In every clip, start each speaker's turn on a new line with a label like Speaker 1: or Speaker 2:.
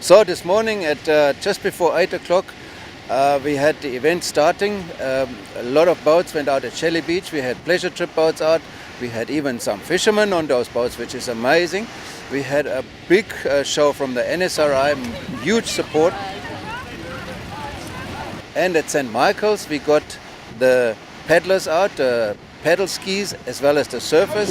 Speaker 1: So this morning at just before 8 o'clock, we had the event starting. A lot of boats went out at Shelley Beach. We had pleasure trip boats out. We had even some fishermen on those boats, which is amazing. We had a big show from the NSRI, huge support. And at St. Michael's, we got the paddlers out, paddle skis, as well as the surfers.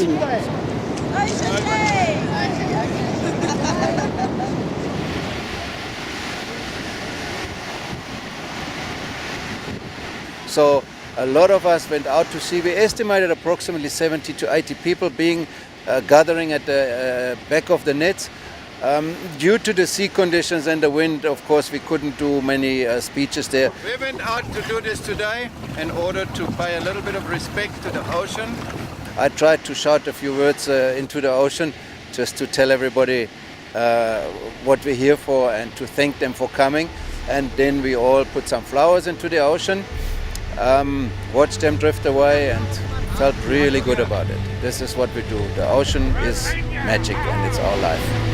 Speaker 1: So a lot of us went out to see. We estimated approximately 70 to 80 people being gathering at the back of the nets. Due to the sea conditions and the wind, of course, we couldn't do many speeches there. We went out to do this today in order to pay a little bit of respect to the ocean. I tried to shout a few words into the ocean just to tell everybody what we're here for and to thank them for coming. And then we all put some flowers into the ocean. Watched them drift away and felt really good about it. This is what we do. The ocean is magic and it's our life.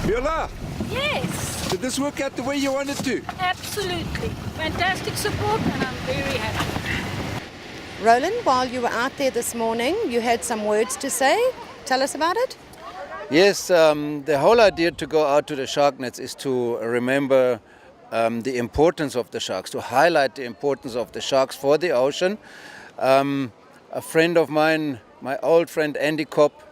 Speaker 2: Biola,
Speaker 3: Yes,
Speaker 2: did this work out the way you wanted to?
Speaker 3: absolutely. Fantastic support, and I'm very happy.
Speaker 4: Roland, while you were out there this morning, you had some words to say. Tell us about it.
Speaker 1: Yes, the whole idea to go out to the shark nets is to remember the importance of the sharks, to highlight the importance of the sharks for the ocean. A friend of mine, my old friend Andy Kopp,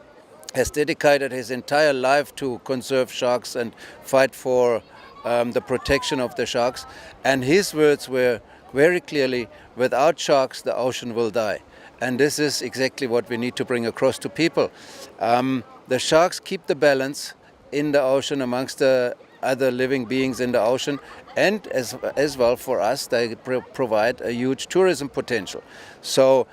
Speaker 1: has dedicated his entire life to conserve sharks and fight for the protection of the sharks. And his words were very clearly, without sharks, the ocean will die. And this is exactly what we need to bring across to people. The sharks keep the balance in the ocean amongst the other living beings in the ocean, and as well for us, they provide a huge tourism potential. So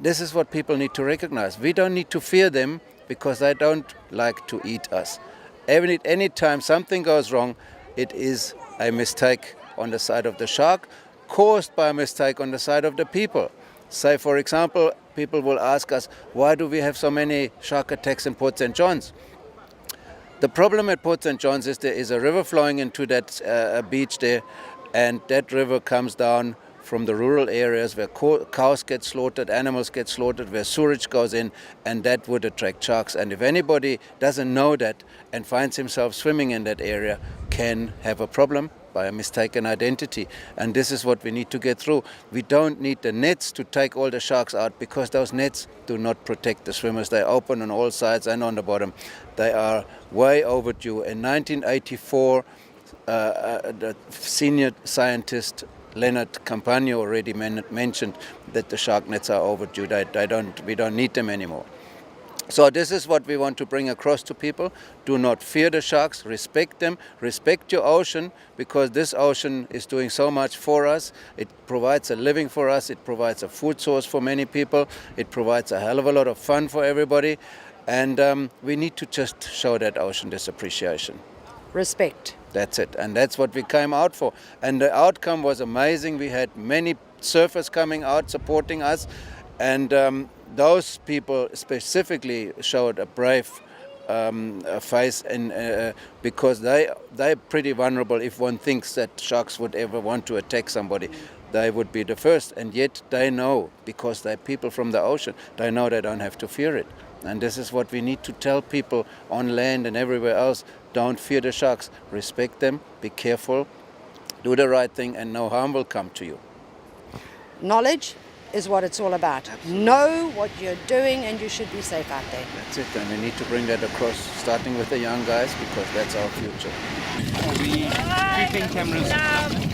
Speaker 1: this is what people need to recognize. We don't need to fear them because they don't like to eat us. Any time something goes wrong, it is a mistake on the side of the shark, caused by a mistake on the side of the people. Say, for example, people will ask us, why do we have so many shark attacks in Port St. John's? The problem at Port St. John's is there is a river flowing into that beach there, and that river comes down from the rural areas where cows get slaughtered, animals get slaughtered, where sewage goes in, and that would attract sharks. And if anybody doesn't know that and finds himself swimming in that area, can have a problem by a mistaken identity. And this is what we need to get through. We don't need the nets to take all the sharks out, because those nets do not protect the swimmers. They open on all sides and on the bottom. They are way overdue. In 1984, the senior scientist Leonard Campagno already mentioned that the shark nets are overdue. We don't need them anymore. So this is what we want to bring across to people. Do not fear the sharks, respect them, respect your ocean, because this ocean is doing so much for us. It provides a living for us, it provides a food source for many people, it provides a hell of a lot of fun for everybody, and we need to just show that ocean this appreciation.
Speaker 4: Respect.
Speaker 1: That's it, and that's what we came out for. And the outcome was amazing. We had many surfers coming out supporting us, and those people specifically showed a brave face, and because they're pretty vulnerable. If one thinks that sharks would ever want to attack somebody, they would be the first, and yet they know, because they're people from the ocean, they know they don't have to fear it. And this is what we need to tell people on land and everywhere else. Don't fear the sharks, respect them, be careful, do the right thing, and no harm will come to you.
Speaker 4: Knowledge, is what it's all about. Know what you're doing and you should be safe out there.
Speaker 1: That's it, and we need to bring that across, starting with the young guys, because that's our future.
Speaker 5: Are we keeping cameras?